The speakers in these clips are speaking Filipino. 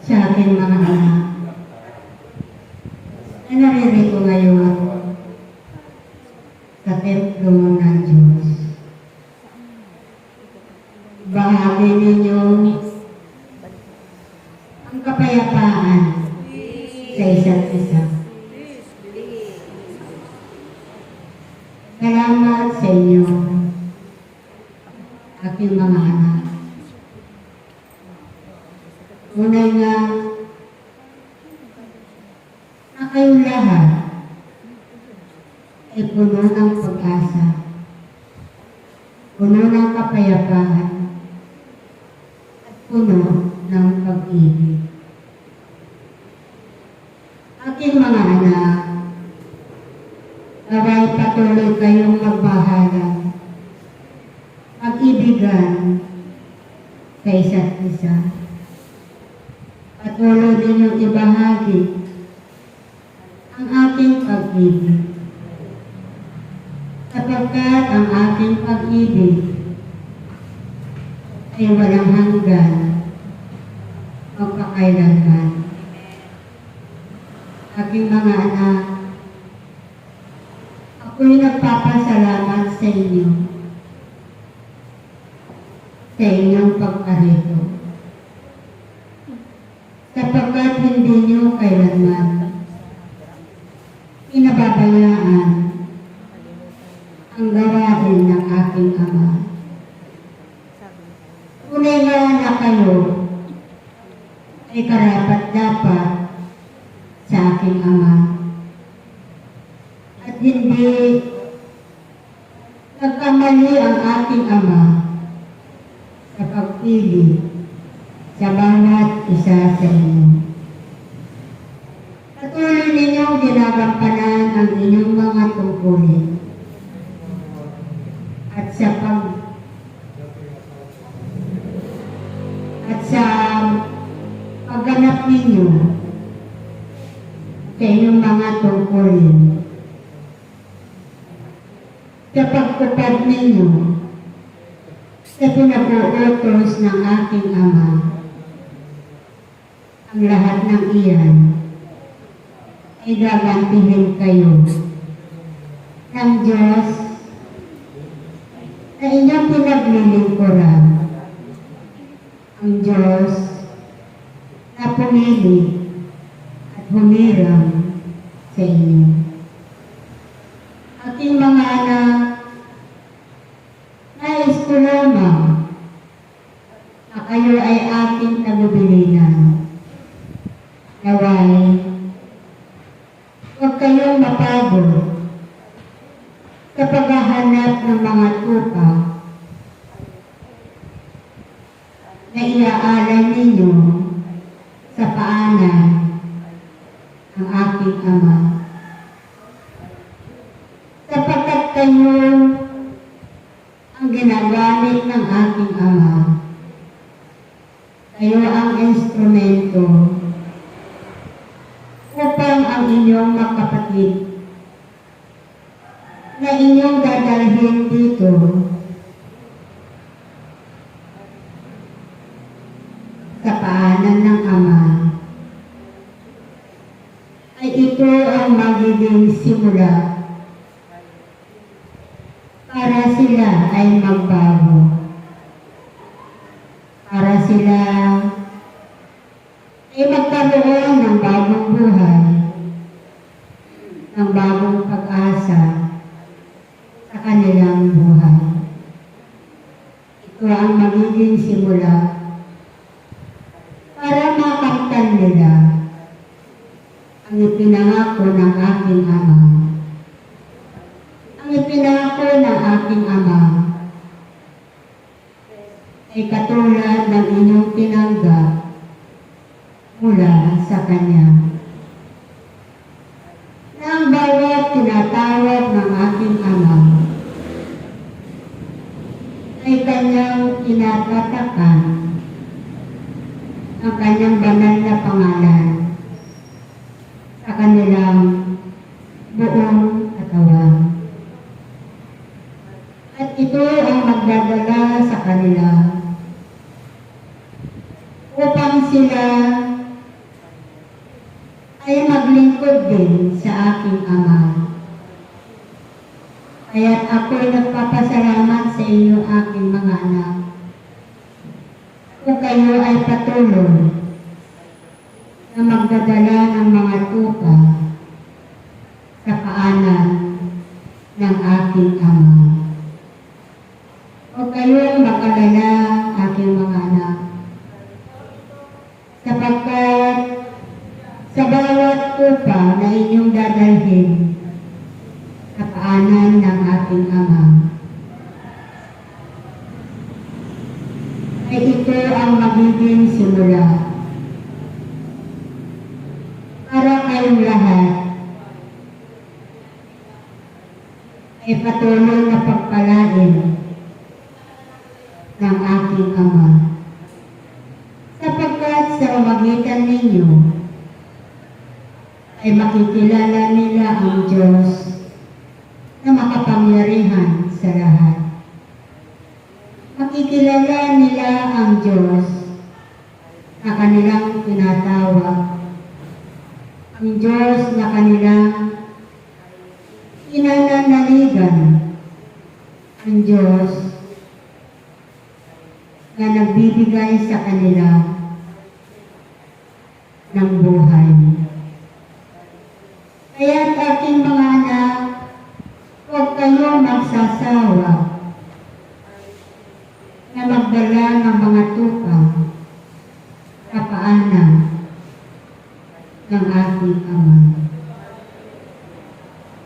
Sa aking mga anak, na naririnig ko ngayon sa templo ng Diyos. Bahagi ninyo ang kapayapaan sa isa't isa. Salamat sa inyo, aking mga anak. Unay nga, na kayong lahat ay puno ng pag-asa, puno ng kapayapaan, at puno ng pag-ibig. Aking mga anak, naway patuloy kayong magbahalang, mag-ibigan sa isa't isa. Patuloy ninyong ibahagi ang aking pag-ibig. Sapagkat ang aking pag-ibig ay walang hanggan magpakailanman. Aking mga anak, ako'y nagpapasalamat sa inyo sa inyong pagparito. Sapagkat hindi niyo kailanman pinababayaan ang gawain ng aking Ama. Tunay nga na kayo ay karapat-dapat sa aking Ama at hindi nagkamali ang aking Ama sa pagpili sa bawat isa sa inyo. Patuloy ninyong ginagampanan ang inyong mga tungkulin at sa pagganap ninyo sa inyong mga tungkulin, sa pagtupad ninyo sa pinag-uutos ng aking Ama. ang lahat ng iyan ay gagantihin kayo ng Diyos na inyong pinaglilingkuran. Ang Diyos na pumili at humirang sa inyo. Aking mga anak, nais ko lamang na kayo ay aking tagubilinan. Naway, huwag kayong mapagod sa paghahanap ng mga tupa na iaalay ninyo sa paanan ng aking Ama. Sapagkat kayo ang ginagamit ng aking Ama, kayo ang instrumento upang ang inyong magkapatid na inyong dadalhin dito sa paanan ng Ama, ay ito ang magiging simula para sila ay magbago, para sila ay magkaroon ng bagong buhay, ng bagong pag-asa sa kanilang buhay. Ito ang magiging simula para makamtan nila ang ipinangako ng aking Ama. Ang ipinangako ng aking Ama ay katulad ng inyong tinanggap mula sa Kanya. Na ang bawat tinatawag ng aking Ama ay Kanyang tinatatakan ang Kanyang banal na pangalan sa kanilang buong katawan. At ito ang magdadala sa kanila upang sila ay maglingkod din sa aking Ama. Kaya't ako'y nagpapasalamat sa inyo, aking mga anak, kung kayo ay patuloy na magdadala ng mga tupa sa paanan ng aking Ama. Huwag kayong mag-alala, aking mga anak, sapagkat sa bawat tupa na inyong dadalhin sa paanan ng aking Ama, ay ito ang magiging simula para kayong lahat ay patuloy na pagpalain ng aking Ama. Sapagkat sa pamamagitan ninyo ay makikilala nila ang Diyos na makapangyarihan sa lahat. Makikilala nila ang Diyos na kanilang tinatawag, ang Diyos na kanilang inananaligan, ang Diyos na nagbibigay sa kanila ng buhay. Kaya't aking mga anak, huwag kayo magsasawa na magdala ng mga tupa sa paanan ng aking Ama.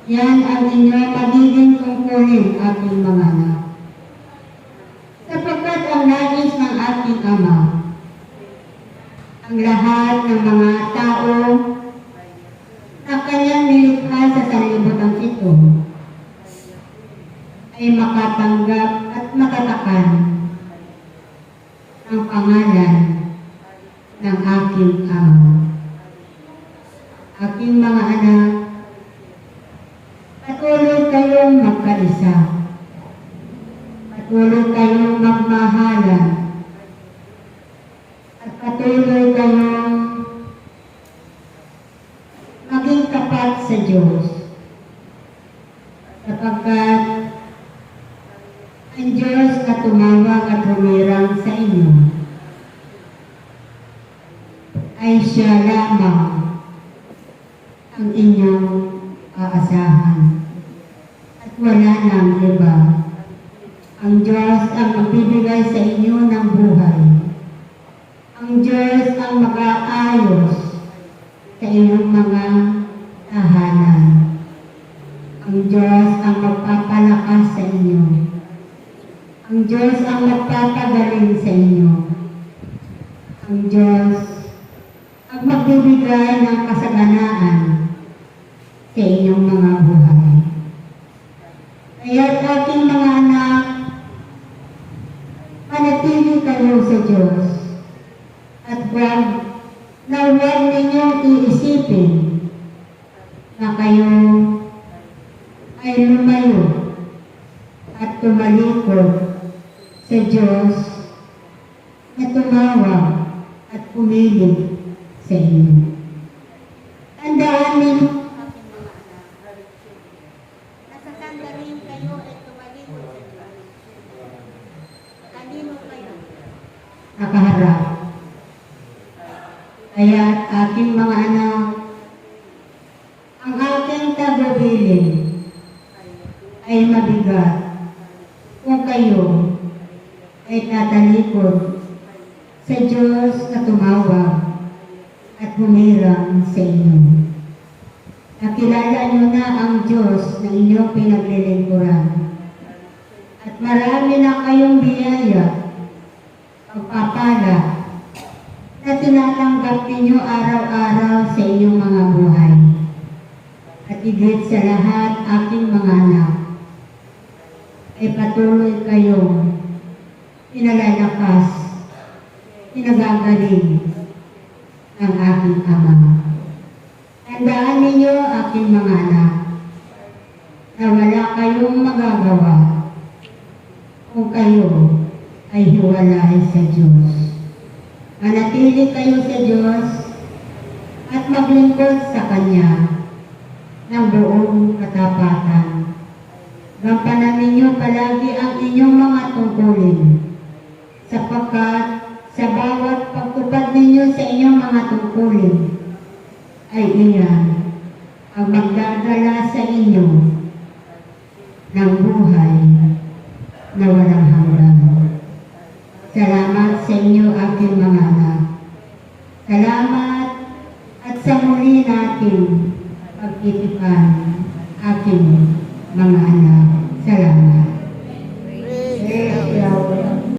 Yan ang inyong magiging tungkulin, aking mga anak. Sapagkat ang nais ng aking Ama, ang lahat ng mga tao na Kanyang nilikha sa sanlibutan ito ay makatanggap at makatakan ang pangalan ng aking Ama. Aking mga anak, patuloy kayong magkaisa. Patuloy kayong magmahalan. At patuloy kayong sa Diyos, sapagkat ang Diyos na tumawag at humirang sa inyo ay siya lamang ang inyong aasahan at wala nang iba. Ang Diyos ang magbibigay sa inyo ng buhay. Ang Diyos ang mag-aayos sa inyong mga tahanan. Ang Diyos ang magpapalakas sa inyo. Ang Diyos ang magpapagaling sa inyo. Ang Diyos ang magbibigay ng kasaganaan sa inyong mga buhay. Kaya't aking mga anak, manatili kayo sa Diyos at huwag ninyong iisipin na kayo ay lumayo at tumalikod sa Diyos na tumawag at pumili sa inyo. Tandaan ninyo, nasa sandaling kayo ay tumalikod sa Diyos. Kanino kayo? Nakaharap. Kaya aking mga anak, ang aking tagubilin ay mabigat kung kayo ay tatalikod sa Diyos na tumawag at humirang sa inyo. Nakilala nyo na ang Diyos na inyong pinaglilingkuran at marami na kayong biyaya, pagpapala na tinatanggap ninyo araw-araw sa inyong mga buhay. At higit sa lahat, aking mga anak, ay patuloy kayong pinalalakas, pinagagaling ng aking Ama. Tandaan ninyo, aking mga anak, na wala kayong magagawa kung kayo ay hiwalay sa Diyos. Manatili kayo sa Diyos at maglingkod sa Kanya ng buong katapatan. Gampanan ninyo palagi ang inyong mga tungkulin, sapagkat sa bawat pagtupad ninyo sa inyong mga tungkulin ay iyan ang magdadala sa inyo ng buhay na walang hanggan. Salamat sa inyo, aking mga anak. Salamat at sa muli nating pag-itipan, aking mga anak. Salamat.